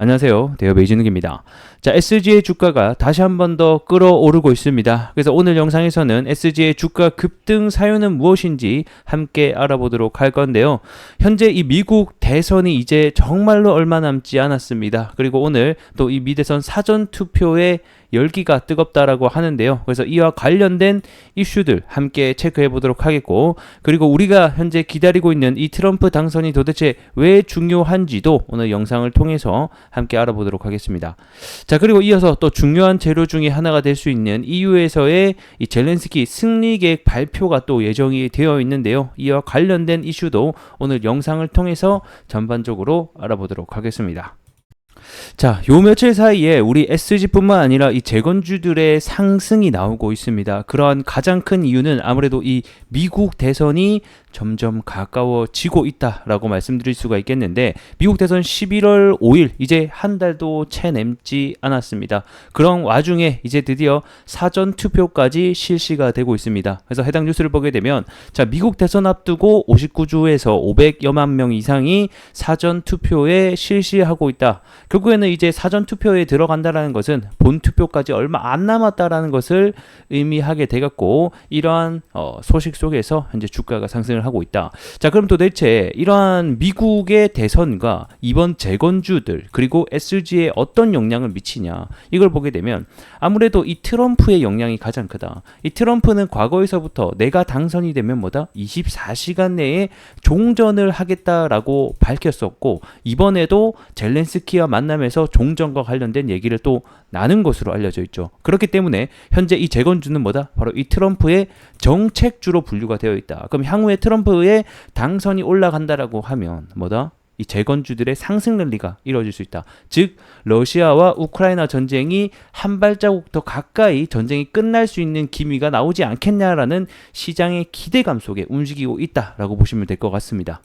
안녕하세요. 대여베 이진욱입니다. 자, SG의 주가가 다시 한 번 더 끌어오르고 있습니다. 그래서 오늘 영상에서는 SG의 주가 급등 사유는 무엇인지 함께 알아보도록 할 건데요. 현재 이 미국 대선이 이제 정말로 얼마 남지 않았습니다. 그리고 오늘 또 이 미대선 사전 투표의 열기가 뜨겁다라고 하는데요. 그래서 이와 관련된 이슈들 함께 체크해 보도록 하겠고, 그리고 우리가 현재 기다리고 있는 이 트럼프 당선이 도대체 왜 중요한지도 오늘 영상을 통해서 함께 알아보도록 하겠습니다. 자, 그리고 이어서 또 중요한 재료 중에 하나가 될 수 있는 EU에서의 이 젤렌스키 승리 계획 발표가 또 예정이 되어 있는데요. 이와 관련된 이슈도 오늘 영상을 통해서 전반적으로 알아보도록 하겠습니다. 자, 요 며칠 사이에 우리 SG뿐만 아니라 이 재건주들의 상승이 나오고 있습니다. 그러한 가장 큰 이유는 아무래도 이 미국 대선이 점점 가까워지고 있다라고 말씀드릴 수가 있겠는데, 미국 대선 11월 5일 이제 한 달도 채 남지 않았습니다. 그런 와중에 이제 드디어 사전 투표까지 실시가 되고 있습니다. 그래서 해당 뉴스를 보게 되면, 자, 미국 대선 앞두고 59주에서 500여만 명 이상이 사전 투표에 실시하고 있다. 결국에는 이제 사전 투표에 들어간다라는 것은 본 투표까지 얼마 안 남았다라는 것을 의미하게 되겠고, 이러한 소식 속에서 현재 주가가 상승을 하고 있다. 자, 그럼 도대체 이러한 미국의 대선과 이번 재건주들 그리고 SG에 어떤 영향을 미치냐, 이걸 보게 되면 아무래도 이 트럼프의 영향이 가장 크다. 이 트럼프는 과거에서부터 내가 당선이 되면 뭐다? 24시간 내에 종전을 하겠다라고 밝혔었고, 이번에도 젤렌스키와 만나면서 종전과 관련된 얘기를 또 나눈 것으로 알려져 있죠. 그렇기 때문에 현재 이 재건주는 뭐다? 바로 이 트럼프의 정책주로 분류가 되어 있다. 그럼 향후에 트럼프의 당선이 올라간다라고 하면 뭐다? 이 재건주들의 상승 랠리가 이루어질 수 있다. 즉, 러시아와 우크라이나 전쟁이 한 발자국 더 가까이 전쟁이 끝날 수 있는 기미가 나오지 않겠냐라는 시장의 기대감 속에 움직이고 있다라고 보시면 될 것 같습니다.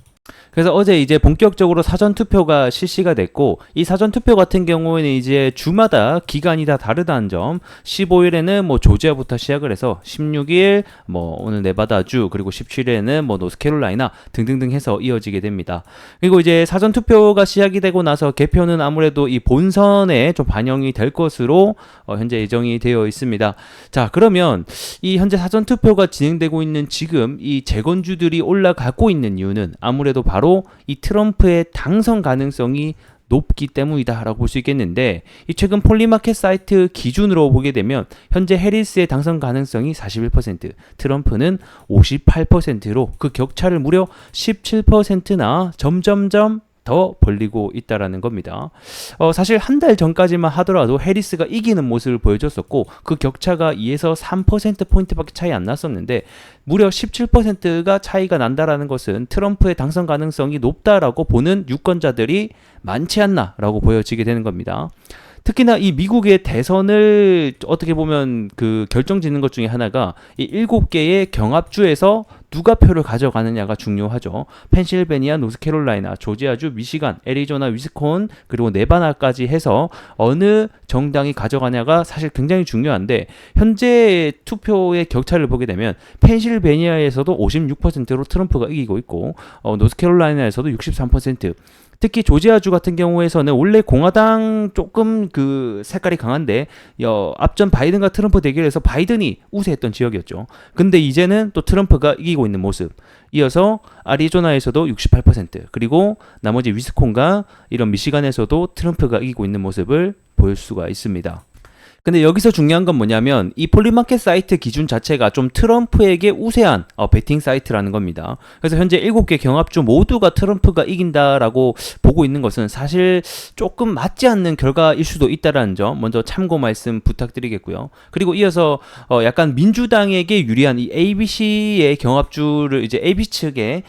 그래서 어제 이제 본격적으로 사전투표가 실시가 됐고, 이 사전투표 같은 경우에는 이제 주마다 기간이 다 다르다는 점, 15일에는 뭐 조지아부터 시작을 해서 16일 뭐 오늘 네바다주, 그리고 17일에는 뭐 노스캐롤라이나 등등등 해서 이어지게 됩니다. 그리고 이제 사전투표가 시작이 되고 나서 개표는 아무래도 이 본선에 좀 반영이 될 것으로 현재 예정이 되어 있습니다. 자, 그러면 이 현재 사전투표가 진행되고 있는 지금 이 재건주들이 올라가고 있는 이유는 아무래도 바로 이 트럼프의 당선 가능성이 높기 때문이다라고 볼 수 있겠는데, 이 최근 폴리마켓 사이트 기준으로 보게 되면 현재 해리스의 당선 가능성이 41%, 트럼프는 58%로 그 격차를 무려 17%나 점점점 더 벌리고 있다라는 겁니다. 사실 한 달 전까지만 하더라도 해리스가 이기는 모습을 보여줬었고, 그 격차가 2에서 3%포인트밖에 차이 안 났었는데 무려 17%가 차이가 난다라는 것은 트럼프의 당선 가능성이 높다라고 보는 유권자들이 많지 않나라고 보여지게 되는 겁니다. 특히나 이 미국의 대선을 어떻게 보면 그 결정짓는 것 중에 하나가 이 7개의 경합주에서 누가 표를 가져가느냐가 중요하죠. 펜실베니아, 노스캐롤라이나, 조지아주, 미시간, 애리조나, 위스콘, 그리고 네바다까지 해서 어느 정당이 가져가냐가 사실 굉장히 중요한데, 현재 투표의 격차를 보게 되면 펜실베니아에서도 56%로 트럼프가 이기고 있고, 노스캐롤라이나에서도 63%, 특히 조지아주 같은 경우에서는 원래 공화당 조금 그 색깔이 강한데 앞전 바이든과 트럼프 대결에서 바이든이 우세했던 지역이었죠. 근데 이제는 또 트럼프가 이기고 있는 모습. 이어서 아리조나에서도 68%, 그리고 나머지 위스콘과 이런 미시간에서도 트럼프가 이기고 있는 모습을 볼 수가 있습니다. 근데 여기서 중요한 건 뭐냐면 이 폴리마켓 사이트 기준 자체가 좀 트럼프에게 우세한 베팅 사이트라는 겁니다. 그래서 현재 7개 경합주 모두가 트럼프가 이긴다라고 보고 있는 것은 사실 조금 맞지 않는 결과일 수도 있다라는 점 먼저 참고 말씀 부탁드리겠고요. 그리고 이어서 약간 민주당에게 유리한 이 ABC의 경합주를 이제 ABC 측의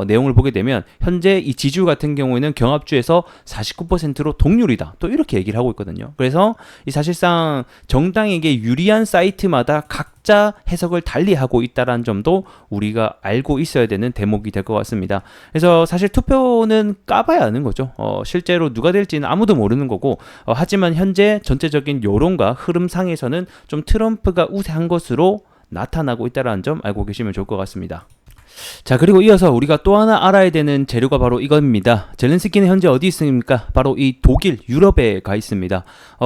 내용을 보게 되면 현재 이 지지율 같은 경우에는 경합주에서 49%로 동률이다. 또 이렇게 얘기를 하고 있거든요. 그래서 이 사실상 정당에게 유리한 사이트마다 각자 해석을 달리하고 있다는 점도 우리가 알고 있어야 되는 대목이 될 것 같습니다. 그래서 사실 투표는 까봐야 하는 거죠. 실제로 누가 될지는 아무도 모르는 거고, 하지만 현재 전체적인 여론과 흐름상에서는 좀 트럼프가 우세한 것으로 나타나고 있다는 점 알고 계시면 좋을 것 같습니다. 자, 그리고 이어서 우리가 또 하나 알아야 되는 재료가 바로 이겁니다. 젤렌스키는 현재 어디 있습니까? 바로 이 독일, 유럽에 가 있습니다.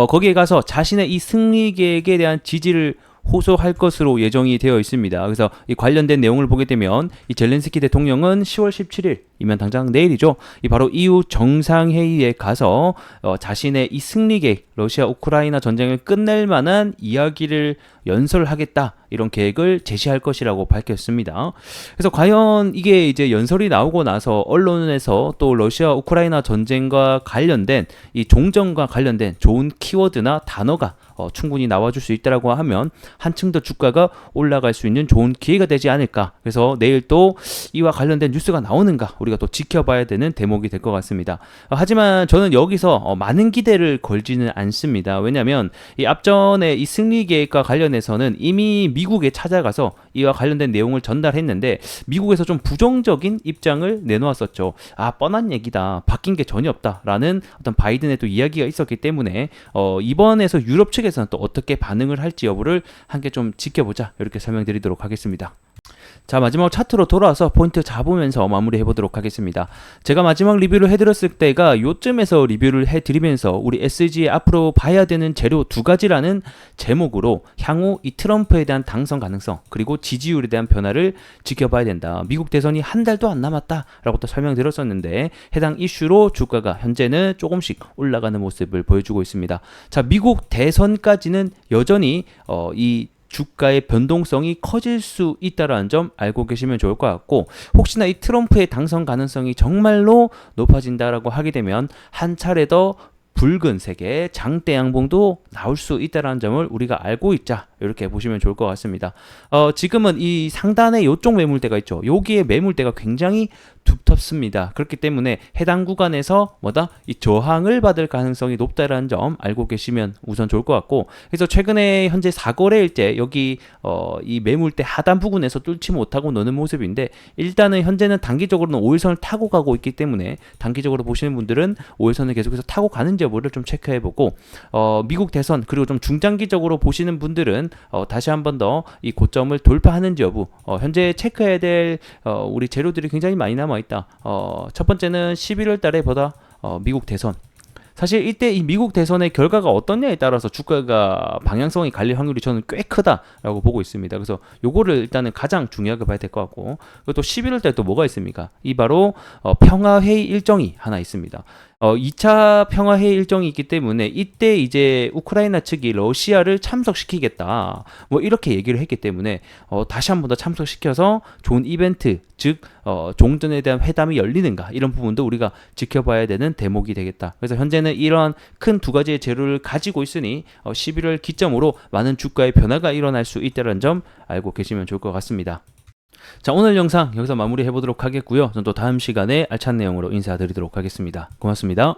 거기에 가서 자신의 이 승리 계획에 대한 지지를 호소할 것으로 예정이 되어 있습니다. 그래서 이 관련된 내용을 보게 되면 이 젤렌스키 대통령은 10월 17일이면 당장 내일이죠. 이 바로 EU 정상회의에 가서 자신의 이 승리 계획, 러시아 우크라이나 전쟁을 끝낼 만한 이야기를 연설하겠다, 이런 계획을 제시할 것이라고 밝혔습니다. 그래서 과연 이게 이제 연설이 나오고 나서 언론에서 또 러시아 우크라이나 전쟁과 관련된 이 종전과 관련된 좋은 키워드나 단어가 충분히 나와줄 수 있다라고 하면 한층 더 주가가 올라갈 수 있는 좋은 기회가 되지 않을까. 그래서 내일 또 이와 관련된 뉴스가 나오는가 우리가 또 지켜봐야 되는 대목이 될 것 같습니다. 하지만 저는 여기서 많은 기대를 걸지는 않습니다. 왜냐하면 이 앞전에 이 승리 계획과 관련해서는 이미 미국에 찾아가서 이와 관련된 내용을 전달했는데 미국에서 좀 부정적인 입장을 내놓았었죠. 뻔한 얘기다, 바뀐 게 전혀 없다라는 어떤 바이든의 또 이야기가 있었기 때문에 이번에서 유럽 측에서는 또 어떻게 반응을 할지 여부를 함께 좀 지켜보자, 이렇게 설명드리도록 하겠습니다. 자, 마지막 차트로 돌아와서 포인트 잡으면서 마무리해 보도록 하겠습니다. 제가 마지막 리뷰를 해드렸을 때가 요쯤에서 리뷰를 해드리면서 우리 SG에 앞으로 봐야 되는 재료 두 가지라는 제목으로 향후 이 트럼프에 대한 당선 가능성 그리고 지지율에 대한 변화를 지켜봐야 된다. 미국 대선이 한 달도 안 남았다라고 또 설명드렸었는데 해당 이슈로 주가가 현재는 조금씩 올라가는 모습을 보여주고 있습니다. 자, 미국 대선까지는 여전히 이 주가의 변동성이 커질 수 있다는 점 알고 계시면 좋을 것 같고, 혹시나 이 트럼프의 당선 가능성이 정말로 높아진다라고 하게 되면 한 차례 더 붉은색의 장대 양봉도 나올 수 있다는 점을 우리가 알고 있자, 이렇게 보시면 좋을 것 같습니다. 지금은 이 상단에 이쪽 매물대가 있죠. 여기에 매물대가 굉장히 두텁습니다. 그렇기 때문에 해당 구간에서 이 저항을 받을 가능성이 높다라는 점 알고 계시면 우선 좋을 것 같고, 그래서 최근에 현재 4거래일째 여기 이 매물대 하단 부근에서 뚫지 못하고 노는 모습인데, 일단은 현재는 단기적으로는 5일선을 타고 가고 있기 때문에 단기적으로 보시는 분들은 5일선을 계속해서 타고 가는지 여부를 좀 체크해보고, 미국 대선 그리고 좀 중장기적으로 보시는 분들은 다시 한 번 더 이 고점을 돌파하는지 여부, 현재 체크해야 될 우리 재료들이 굉장히 많이 남아있다. 첫 번째는 11월 달에 보다 미국 대선, 사실 이때 이 미국 대선의 결과가 어떠냐에 따라서 주가가 방향성이 갈릴 확률이 저는 꽤 크다라고 보고 있습니다. 그래서 요거를 일단은 가장 중요하게 봐야 될 것 같고, 그리고 또 11월 달 또 뭐가 있습니까? 이 바로 평화회의 일정이 하나 있습니다. 2차 평화회의 일정이 있기 때문에 이때 이제 우크라이나 측이 러시아를 참석시키겠다, 뭐 이렇게 얘기를 했기 때문에 다시 한 번 더 참석시켜서 좋은 이벤트, 즉 종전에 대한 회담이 열리는가, 이런 부분도 우리가 지켜봐야 되는 대목이 되겠다. 그래서 현재는 이런 큰 두 가지의 재료를 가지고 있으니 11월 기점으로 많은 주가의 변화가 일어날 수 있다는 점 알고 계시면 좋을 것 같습니다. 자, 오늘 영상 여기서 마무리해 보도록 하겠고요. 저는 또 다음 시간에 알찬 내용으로 인사드리도록 하겠습니다. 고맙습니다.